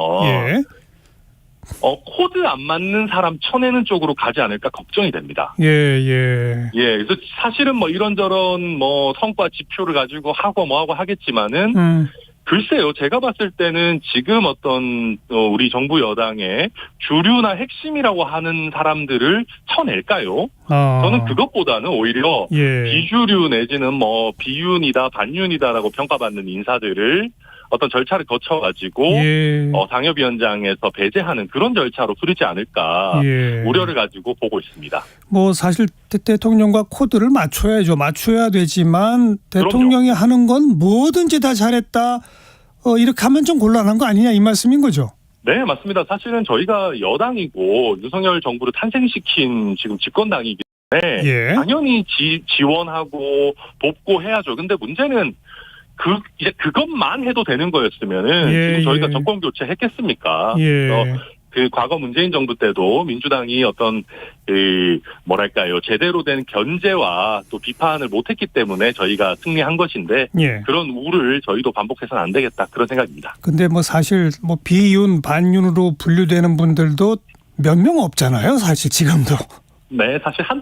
H: 코드 안 맞는 사람 쳐내는 쪽으로 가지 않을까 걱정이 됩니다. 그래서 사실은 뭐 이런저런 뭐 성과 지표를 가지고 하고 뭐 하고 하겠지만은 글쎄요, 제가 봤을 때는 지금 어떤 우리 정부 여당의 주류나 핵심이라고 하는 사람들을 쳐낼까요? 저는 그것보다는 오히려 비주류 내지는 뭐 비윤이다, 반윤이다라고 평가받는 인사들을 어떤 절차를 거쳐가지고 당협위원장에서 배제하는 그런 절차로 풀리지 않을까 우려를 가지고 보고 있습니다.
C: 뭐 사실 대통령과 코드를 맞춰야 되지만 대통령이
H: 그럼요.
C: 하는 건 뭐든지 다 잘했다. 이렇게 하면 좀 곤란한 거 아니냐 이 말씀인 거죠?
H: 네, 맞습니다. 사실은 저희가 여당이고 윤석열 정부를 탄생시킨 지금 집권당이기 때문에 당연히 지원하고 돕고 해야죠. 근데 문제는 이제 그것만 해도 되는 거였으면은 지금 저희가 정권 교체 했겠습니까? 그 과거 문재인 정부 때도 민주당이 어떤 뭐랄까요 제대로 된 견제와 또 비판을 못했기 때문에 저희가 승리한 것인데 그런 우를 저희도 반복해서는 안 되겠다 그런 생각입니다.
C: 근데 뭐 사실 뭐 비윤 반윤으로 분류되는 분들도 몇 명 없잖아요, 사실 지금도.
H: 네, 사실 한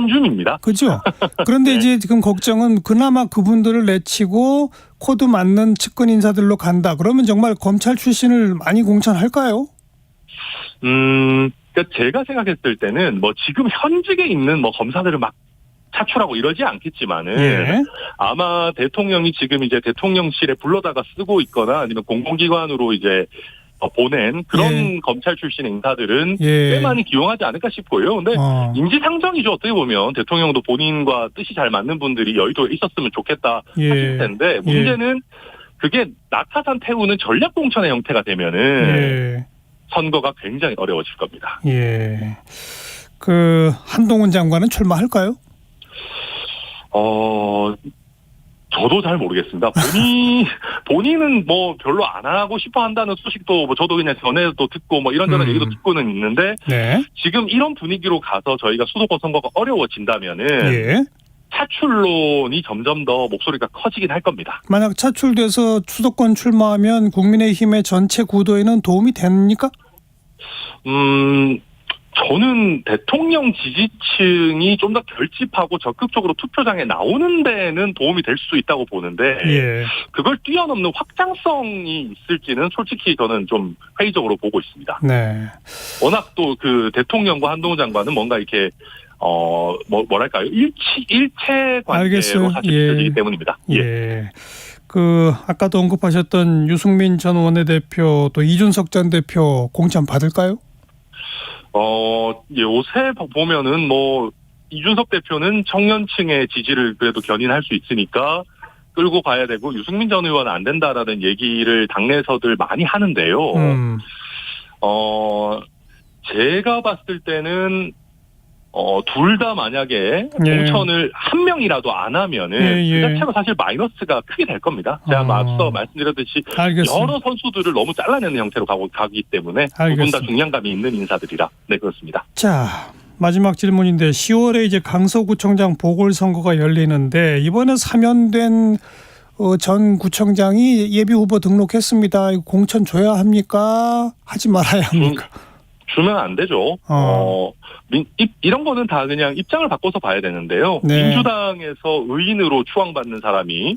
H: 줌입니다.
C: 그죠? 그런데 이제 지금 걱정은 그나마 그분들을 내치고 코드 맞는 측근 인사들로 간다. 그러면 정말 검찰 출신을 많이 공천할까요?
H: 그러니까 제가 생각했을 때는 뭐 지금 현직에 있는 뭐 검사들을 막 차출하고 이러지 않겠지만은 아마 대통령이 지금 이제 대통령실에 불러다가 쓰고 있거나 아니면 공공기관으로 이제 보낸 그런 검찰 출신 인사들은 꽤 많이 기용하지 않을까 싶고요. 근데 인지상정이죠. 어떻게 보면 대통령도 본인과 뜻이 잘 맞는 분들이 여의도에 있었으면 좋겠다 하실 텐데 문제는 그게 낙하산 태우는 전략 공천의 형태가 되면은 선거가 굉장히 어려워질 겁니다.
C: 그 한동훈 장관은 출마할까요?
H: 저도 잘 모르겠습니다. 본인은 뭐 별로 안 하고 싶어 한다는 소식도 뭐 저도 그냥 전에도 듣고 뭐 이런저런 얘기도 듣고는 있는데 지금 이런 분위기로 가서 저희가 수도권 선거가 어려워진다면은 차출론이 점점 더 목소리가 커지긴 할 겁니다.
C: 만약 차출돼서 수도권 출마하면 국민의힘의 전체 구도에는 도움이 됩니까?
H: 저는 대통령 지지층이 좀 더 결집하고 적극적으로 투표장에 나오는 데는 도움이 될 수 있다고 보는데 그걸 뛰어넘는 확장성이 있을지는 솔직히 저는 좀 회의적으로 보고 있습니다. 워낙 또 그 대통령과 한동훈 장관은 뭔가 이렇게 뭐랄까요 일체 관계로 사실 비춰지기 때문입니다.
C: 그 아까도 언급하셨던 유승민 전 원내대표 또 이준석 전 대표 공천 받을까요?
H: 요새 보면은 뭐 이준석 대표는 청년층의 지지를 그래도 견인할 수 있으니까 끌고 가야 되고 유승민 전 의원은 안 된다라는 얘기를 당내에서들 많이 하는데요. 제가 봤을 때는 둘 다 만약에 공천을 한 명이라도 안 하면은 그 자체가 사실 마이너스가 크게 될 겁니다. 제가 앞서 말씀드렸듯이 여러 선수들을 너무 잘라내는 형태로 가기 때문에 두 분 다 중량감이 있는 인사들이라 그렇습니다.
C: 자, 마지막 질문인데 10월에 이제 강서구청장 보궐선거가 열리는데 이번에 사면된 전 구청장이 예비 후보 등록했습니다. 이거 공천 줘야 합니까? 하지 말아야 합니까?
H: 주면 안 되죠. 이런 거는 다 그냥 입장을 바꿔서 봐야 되는데요. 민주당에서 의인으로 추앙받는 사람이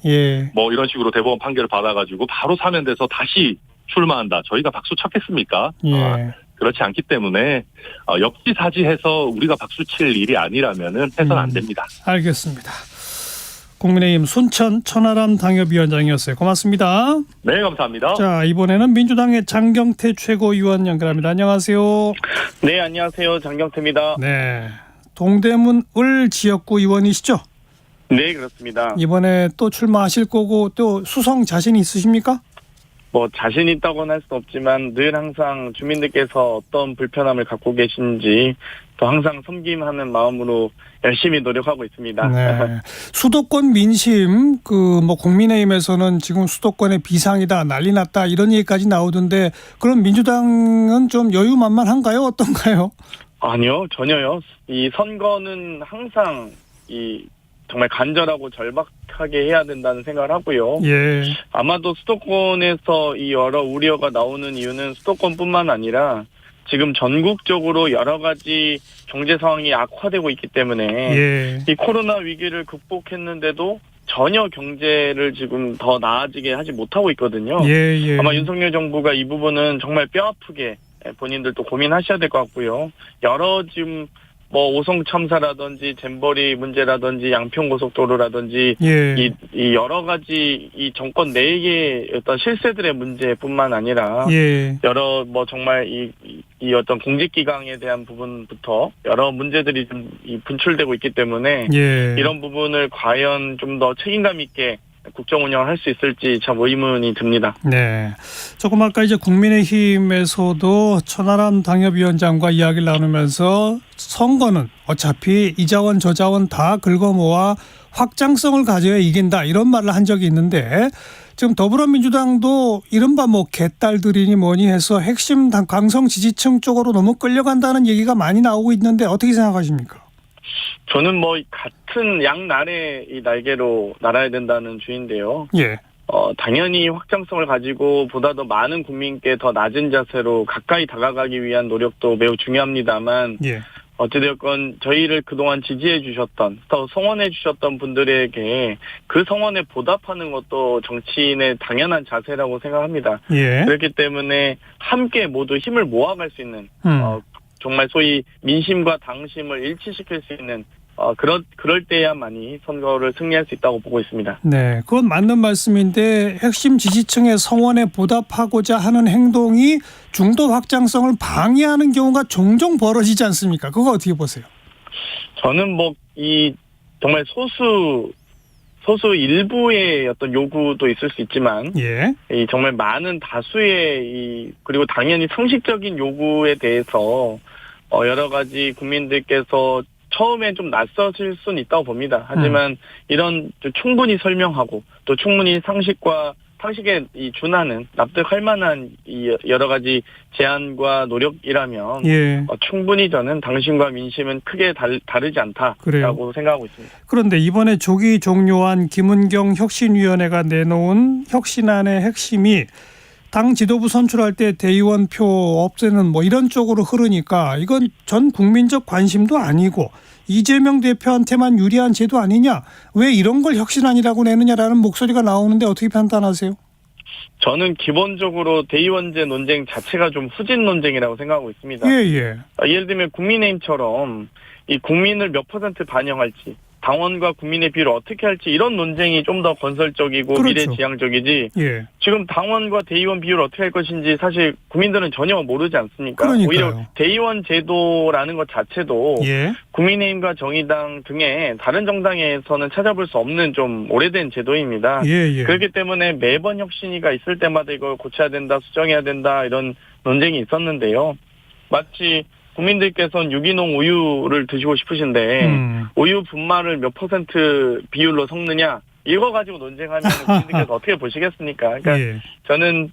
H: 뭐 이런 식으로 대법원 판결을 받아가지고 바로 사면돼서 다시 출마한다. 저희가 박수 쳤겠습니까? 그렇지 않기 때문에 역지사지해서 우리가 박수 칠 일이 아니라면은 해서는 안 됩니다.
C: 알겠습니다. 국민의힘 순천 천하람 당협위원장이었어요. 고맙습니다.
H: 네, 감사합니다.
C: 자, 이번에는 민주당의 장경태 최고위원 연결합니다. 안녕하세요.
I: 네, 안녕하세요. 장경태입니다.
C: 네, 동대문 을 지역구 의원이시죠?
I: 네, 그렇습니다.
C: 이번에 또 출마하실 거고 또 수성 자신 있으십니까?
I: 뭐 자신 있다고는 할 수는 없지만 늘 항상 주민들께서 어떤 불편함을 갖고 계신지 또 항상 섬김하는 마음으로 열심히 노력하고 있습니다.
C: 네. 수도권 민심 뭐 국민의힘에서는 지금 수도권에 비상이다, 난리 났다 이런 얘기까지 나오던데 그럼 민주당은 좀 여유만만한가요? 어떤가요?
I: 아니요, 전혀요. 이 선거는 항상 정말 간절하고 절박하게 해야 된다는 생각을 하고요.
C: 예.
I: 아마도 수도권에서 이 여러 우려가 나오는 이유는 수도권뿐만 아니라 지금 전국적으로 여러 가지 경제 상황이 악화되고 있기 때문에
C: 예.
I: 이 코로나 위기를 극복했는데도 전혀 경제를 지금 더 나아지게 하지 못하고 있거든요.
C: 예.
I: 아마 윤석열 정부가 이 부분은 정말 뼈아프게 본인들도 고민하셔야 될 것 같고요. 여러 지금 뭐 오송 참사라든지 잼버리 문제라든지 양평고속도로라든지
C: 예.
I: 이 여러 가지 이 정권 내의 어떤 실세들의 문제뿐만 아니라
C: 예.
I: 여러 뭐 정말 이 어떤 공직기강에 대한 부분부터 여러 문제들이 좀 분출되고 있기 때문에
C: 예.
I: 이런 부분을 과연 좀 더 책임감 있게 국정 운영을 할 수 있을지 참 의문이 듭니다.
C: 네. 조금 아까 이제 국민의힘에서도 천하람 당협위원장과 이야기를 나누면서 선거는 어차피 이 자원 저 자원 다 긁어모아 확장성을 가져야 이긴다 이런 말을 한 적이 있는데 지금 더불어민주당도 이른바 뭐 개딸들이니 뭐니 해서 핵심 강성 지지층 쪽으로 너무 끌려간다는 얘기가 많이 나오고 있는데 어떻게 생각하십니까?
I: 저는 뭐 같은 양날의 이 날개로 날아야 된다는 주의인데요.
C: 예.
I: 당연히 확장성을 가지고 보다 더 많은 국민께 더 낮은 자세로 가까이 다가가기 위한 노력도 매우 중요합니다만
C: 예.
I: 어찌되었건 저희를 그동안 지지해 주셨던 또 성원해 주셨던 분들에게 그 성원에 보답하는 것도 정치인의 당연한 자세라고 생각합니다.
C: 예.
I: 그렇기 때문에 함께 모두 힘을 모아갈 수 있는 정말 소위 민심과 당심을 일치시킬 수 있는 그럴 때야만이 선거를 승리할 수 있다고 보고 있습니다.
C: 네, 그건 맞는 말씀인데 핵심 지지층의 성원에 보답하고자 하는 행동이 중도 확장성을 방해하는 경우가 종종 벌어지지 않습니까? 그거 어떻게 보세요?
I: 저는 뭐 정말 소수 일부의 어떤 요구도 있을 수 있지만,
C: 예.
I: 정말 많은 다수의 그리고 당연히 상식적인 요구에 대해서 여러 가지 국민들께서 처음엔 좀 낯서실 수는 있다고 봅니다. 하지만 이런 충분히 설명하고 또 충분히 상식에 준하는 납득할 만한 여러 가지 제안과 노력이라면
C: 예.
I: 충분히 저는 당심과 민심은 크게 다르지 않다라고
C: 그래요.
I: 생각하고 있습니다.
C: 그런데 이번에 조기 종료한 김은경 혁신위원회가 내놓은 혁신안의 핵심이 당 지도부 선출할 때 대의원표 없애는 뭐 이런 쪽으로 흐르니까 이건 전 국민적 관심도 아니고 이재명 대표한테만 유리한 제도 아니냐? 왜 이런 걸 혁신안이라고 내느냐라는 목소리가 나오는데 어떻게 판단하세요?
I: 저는 기본적으로 대의원제 논쟁 자체가 좀 후진 논쟁이라고 생각하고 있습니다.
C: 예.
I: 예를 들면 국민의힘처럼 이 국민을 몇 % 반영할지 당원과 국민의 비율을 어떻게 할지 이런 논쟁이 좀 더 건설적이고
C: 그렇죠.
I: 미래지향적이지
C: 예.
I: 지금 당원과 대의원 비율을 어떻게 할 것인지 사실 국민들은 전혀 모르지 않습니까?
C: 그러니까요.
I: 오히려 대의원 제도라는 것 자체도
C: 예.
I: 국민의힘과 정의당 등의 다른 정당에서는 찾아볼 수 없는 좀 오래된 제도입니다.
C: 예.
I: 그렇기 때문에 매번 혁신위가 있을 때마다 이걸 고쳐야 된다, 수정해야 된다 이런 논쟁이 있었는데요. 마치 국민들께서는 유기농 우유를 드시고 싶으신데 우유 분말을 몇 % 비율로 섞느냐 이거 가지고 논쟁하면 국민들께서 어떻게 보시겠습니까? 그러니까
C: 예.
I: 저는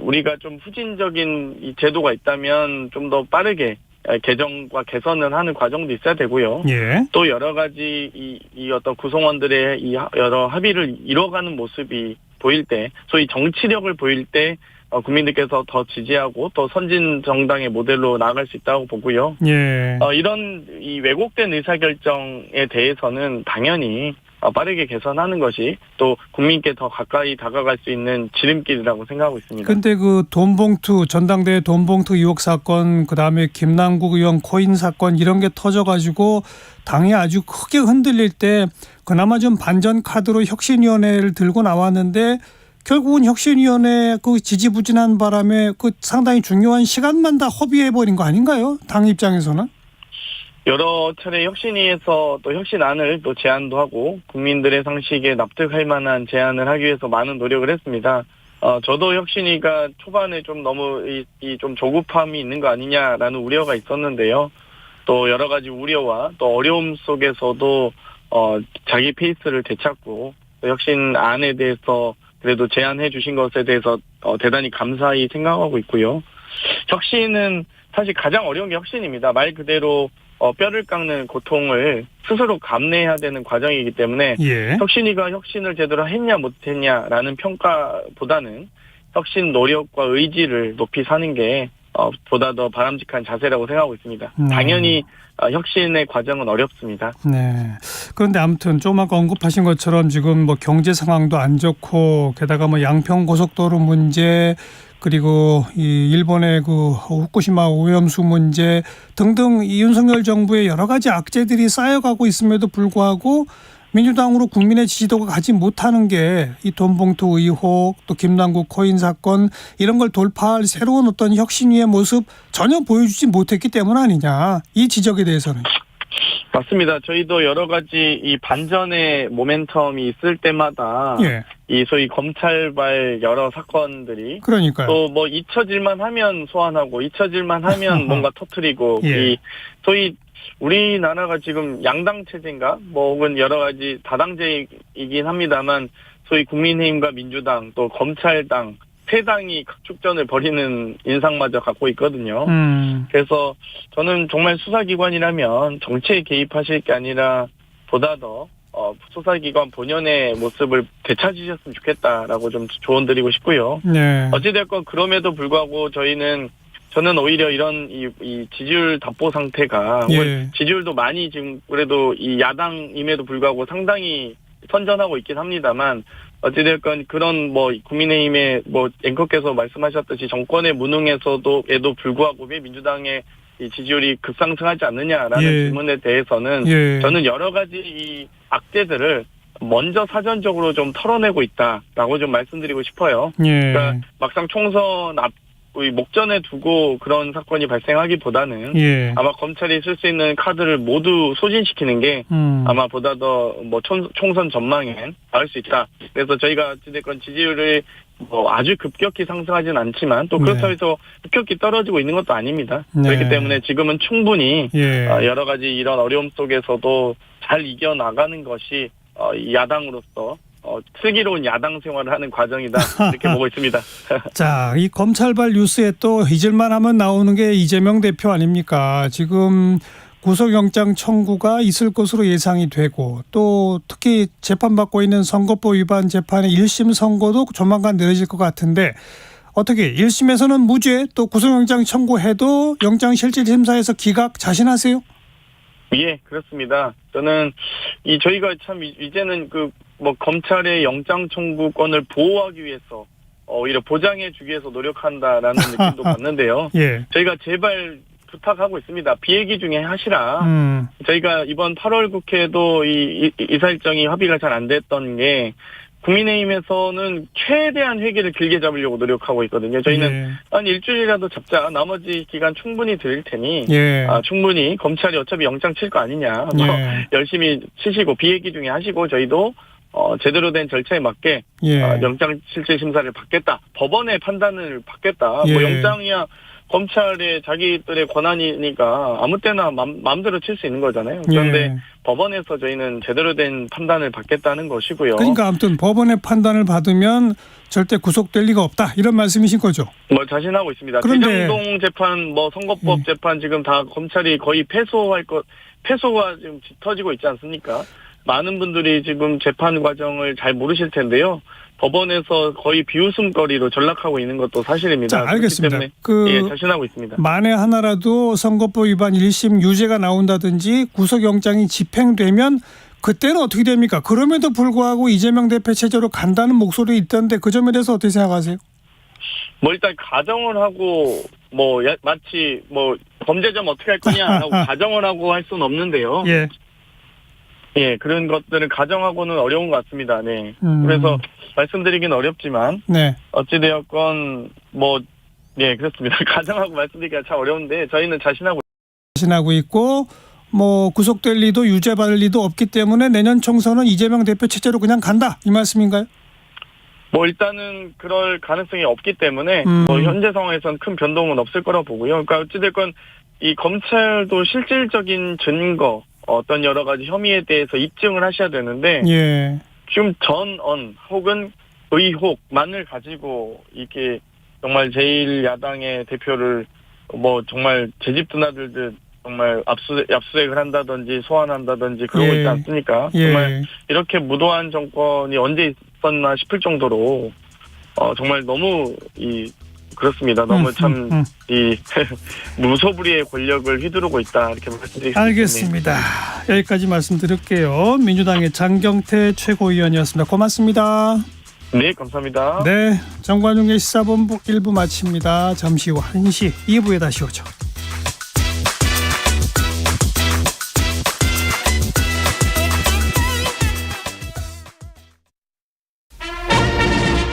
I: 우리가 좀 후진적인 이 제도가 있다면 좀 더 빠르게 개정과 개선을 하는 과정도 있어야 되고요.
C: 예.
I: 또 여러 가지 이 어떤 구성원들의 이 여러 합의를 이뤄가는 모습이 보일 때, 소위 정치력을 보일 때 국민들께서 더 지지하고 또 선진 정당의 모델로 나아갈 수 있다고 보고요.
C: 예.
I: 이런 이 왜곡된 의사결정에 대해서는 당연히 빠르게 개선하는 것이 또 국민께 더 가까이 다가갈 수 있는 지름길이라고 생각하고 있습니다.
C: 근데 그 돈봉투 전당대회 돈봉투 의혹 사건 그다음에 김남국 의원 코인 사건 이런 게 터져가지고 당이 아주 크게 흔들릴 때 그나마 좀 반전 카드로 혁신위원회를 들고 나왔는데 결국은 혁신위원회 그 지지부진한 바람에 그 상당히 중요한 시간만 다 허비해버린 거 아닌가요? 당 입장에서는?
I: 여러 차례 혁신위에서 또 혁신안을 또 제안도 하고 국민들의 상식에 납득할 만한 제안을 하기 위해서 많은 노력을 했습니다. 저도 혁신위가 초반에 좀 너무 좀 조급함이 있는 거 아니냐라는 우려가 있었는데요. 또 여러 가지 우려와 또 어려움 속에서도 자기 페이스를 되찾고 또 혁신안에 대해서 그래도 제안해 주신 것에 대해서 대단히 감사히 생각하고 있고요. 혁신은 사실 가장 어려운 게 혁신입니다. 말 그대로 뼈를 깎는 고통을 스스로 감내해야 되는 과정이기 때문에
C: 예.
I: 혁신위가 혁신을 제대로 했냐 못했냐라는 평가보다는 혁신 노력과 의지를 높이 사는 게 보다 더 바람직한 자세라고 생각하고 있습니다. 당연히 혁신의 과정은 어렵습니다.
C: 네. 그런데 아무튼 조금 아까 언급하신 것처럼 지금 뭐 경제 상황도 안 좋고 게다가 뭐 양평 고속도로 문제 그리고 이 일본의 그 후쿠시마 오염수 문제 등등 이 윤석열 정부의 여러 가지 악재들이 쌓여가고 있음에도 불구하고 민주당으로 국민의 지지도가 가지 못하는 게 이 돈봉투 의혹 또 김남국 코인 사건 이런 걸 돌파할 새로운 어떤 혁신위의 모습 전혀 보여주지 못했기 때문 아니냐 이 지적에 대해서는.
I: 맞습니다. 저희도 여러 가지 이 반전의 모멘텀이 있을 때마다
C: 예.
I: 이 소위 검찰발 여러 사건들이
C: 그러니까요.
I: 또 뭐 잊혀질만 하면 소환하고 잊혀질만 하면 뭔가 터뜨리고
C: 예.
I: 이 소위 우리나라가 지금 양당 체제인가 뭐 혹은 여러 가지 다당제이긴 합니다만 소위 국민의힘과 민주당 또 검찰당 세 당이 각축전을 벌이는 인상마저 갖고 있거든요. 그래서 저는 정말 수사기관이라면 정치에 개입하실 게 아니라 보다 더 수사기관 본연의 모습을 되찾으셨으면 좋겠다라고 좀 조언드리고 싶고요.
C: 네.
I: 어찌됐건 그럼에도 불구하고 저는 오히려 이런 이 지지율 답보 상태가
C: 예.
I: 지지율도 많이 지금 그래도 이 야당임에도 불구하고 상당히 선전하고 있긴 합니다만 어찌됐건 그런 뭐 국민의힘의 뭐 앵커께서 말씀하셨듯이 정권의 무능에서도에도 불구하고 왜 민주당의 이 지지율이 급상승하지 않느냐라는
C: 예.
I: 질문에 대해서는
C: 예.
I: 저는 여러 가지 이 악재들을 먼저 사전적으로 좀 털어내고 있다라고 좀 말씀드리고 싶어요.
C: 예.
I: 그러니까 막상 총선 목전에 두고 그런 사건이 발생하기보다는
C: 예.
I: 아마 검찰이 쓸 수 있는 카드를 모두 소진시키는 게 아마 보다 더 뭐 총선 전망엔 나을 수 있다. 그래서 저희가 어찌됐건 지지율을 뭐 아주 급격히 상승하진 않지만 또 그렇다고 해서 급격히 떨어지고 있는 것도 아닙니다.
C: 네.
I: 그렇기 때문에 지금은 충분히
C: 예.
I: 여러 가지 이런 어려움 속에서도 잘 이겨나가는 것이 야당으로서 슬기로운 야당 생활을 하는 과정이다 이렇게 보고 있습니다.
C: 자, 이 검찰발 뉴스에 또 잊을만 하면 나오는 게 이재명 대표 아닙니까? 지금 구속영장 청구가 있을 것으로 예상이 되고 또 특히 재판받고 있는 선거법 위반 재판의 1심 선고도 조만간 내려질 것 같은데 어떻게 1심에서는 무죄 또 구속영장 청구해도 영장실질심사에서 기각 자신하세요?
I: 예, 그렇습니다. 저는 저희가 참 이제는 뭐 검찰의 영장 청구권을 보호하기 위해서 오히려 보장해주기 위해서 노력한다라는 느낌도 받는데요.
C: 예.
I: 저희가 제발 부탁하고 있습니다. 비회기 중에 하시라. 저희가 이번 8월 국회도 이사 일정이 합의가 잘 안 됐던 게 국민의힘에서는 최대한 회기를 길게 잡으려고 노력하고 있거든요. 저희는 한 일주일이라도 잡자. 나머지 기간 충분히 드릴 테니 충분히 검찰이 어차피 영장 칠 거 아니냐. 열심히 치시고 비회기 중에 하시고 저희도 제대로 된 절차에 맞게 영장 실질 심사를 받겠다. 법원의 판단을 받겠다. 뭐 영장이야 검찰의 자기들의 권한이니까 아무 때나 마음대로 칠 수 있는 거잖아요. 그런데 법원에서 저희는 제대로 된 판단을 받겠다는 것이고요.
C: 그러니까 아무튼 법원의 판단을 받으면 절대 구속될 리가 없다 이런 말씀이신 거죠.
I: 뭐 자신하고 있습니다. 대장동 재판, 뭐 선거법 재판 지금 다 검찰이 거의 패소가 지금 짙어지고 있지 않습니까? 많은 분들이 지금 재판 과정을 잘 모르실 텐데요. 법원에서 거의 비웃음거리로 전락하고 있는 것도 사실입니다.
C: 자, 알겠습니다.
I: 자신하고 있습니다.
C: 만에 하나라도 선거법 위반 1심 유죄가 나온다든지 구속영장이 집행되면 그때는 어떻게 됩니까? 그럼에도 불구하고 이재명 대표 체제로 간다는 목소리 있던데 그 점에 대해서 어떻게 생각하세요?
I: 뭐 일단 가정을 하고 마치 범죄자면 어떻게 할 거냐라고 가정을 하고 할 수는 없는데요. 예, 그런 것들을 가정하고는 어려운 것 같습니다. 네. 그래서 말씀드리긴 어렵지만, 어찌되었건, 그렇습니다. 가정하고 말씀드리기가 참 어려운데, 저희는 자신하고
C: 있고, 구속될 리도 유죄받을 리도 없기 때문에 내년 총선은 이재명 대표 체제로 그냥 간다. 이 말씀인가요?
I: 뭐 일단은 그럴 가능성이 없기 때문에 뭐 현재 상황에서는 큰 변동은 없을 거라 보고요. 그러니까 어찌됐건 이 검찰도 실질적인 증거, 어떤 여러 가지 혐의에 대해서 입증을 하셔야 되는데
C: 예.
I: 지금 전언 혹은 의혹만을 가지고 이게 정말 제1야당의 대표를 뭐 정말 제집 드나들듯 정말 압수수색을 한다든지 소환한다든지 그러고 있지 않습니까? 정말 이렇게 무도한 정권이 언제 있었나 싶을 정도로 정말 너무 그렇습니다. 너무 참 이 무소불위의 권력을 휘두르고 있다 이렇게 말씀드리겠습니다.
C: 알겠습니다. 여기까지 말씀드릴게요. 민주당의 장경태 최고위원이었습니다. 고맙습니다.
I: 네, 감사합니다.
C: 네, 정관용의 시사본부 1부 마칩니다. 잠시 후 1시 2부에 다시 오죠.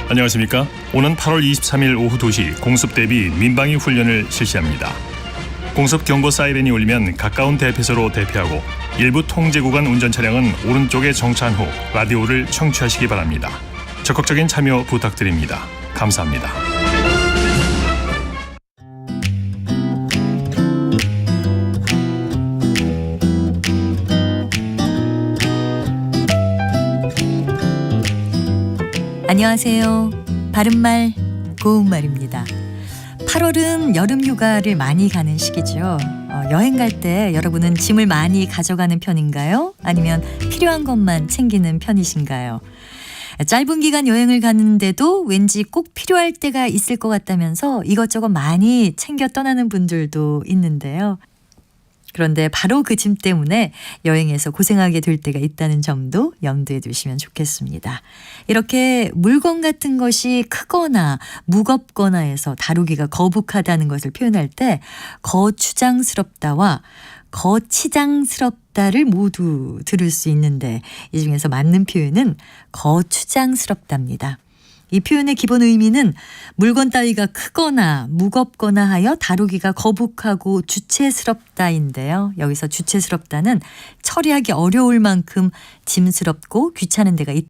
J: 안녕하십니까? 오는 8월 23일 오후 2시 공습 대비 민방위 훈련을 실시합니다. 공습 경보 사이렌이 울리면 가까운 대피소로 대피하고 일부 통제 구간 운전 차량은 오른쪽에 정차한 후 라디오를 청취하시기 바랍니다. 적극적인 참여 부탁드립니다. 감사합니다.
B: 안녕하세요. 바른말 고운말입니다. 8월은 여름 휴가를 많이 가는 시기죠. 여행 갈 때 여러분은 짐을 많이 가져가는 편인가요? 아니면 필요한 것만 챙기는 편이신가요? 짧은 기간 여행을 가는데도 왠지 꼭 필요할 때가 있을 것 같다면서 이것저것 많이 챙겨 떠나는 분들도 있는데요. 그런데 바로 그 짐 때문에 여행에서 고생하게 될 때가 있다는 점도 염두에 두시면 좋겠습니다. 이렇게 물건 같은 것이 크거나 무겁거나 해서 다루기가 거북하다는 것을 표현할 때 거추장스럽다와 거치장스럽다를 모두 들을 수 있는데 이 중에서 맞는 표현은 거추장스럽답니다. 이 표현의 기본 의미는 물건 따위가 크거나 무겁거나 하여 다루기가 거북하고 주체스럽다인데요. 여기서 주체스럽다는 처리하기 어려울 만큼 짐스럽고 귀찮은 데가 있다.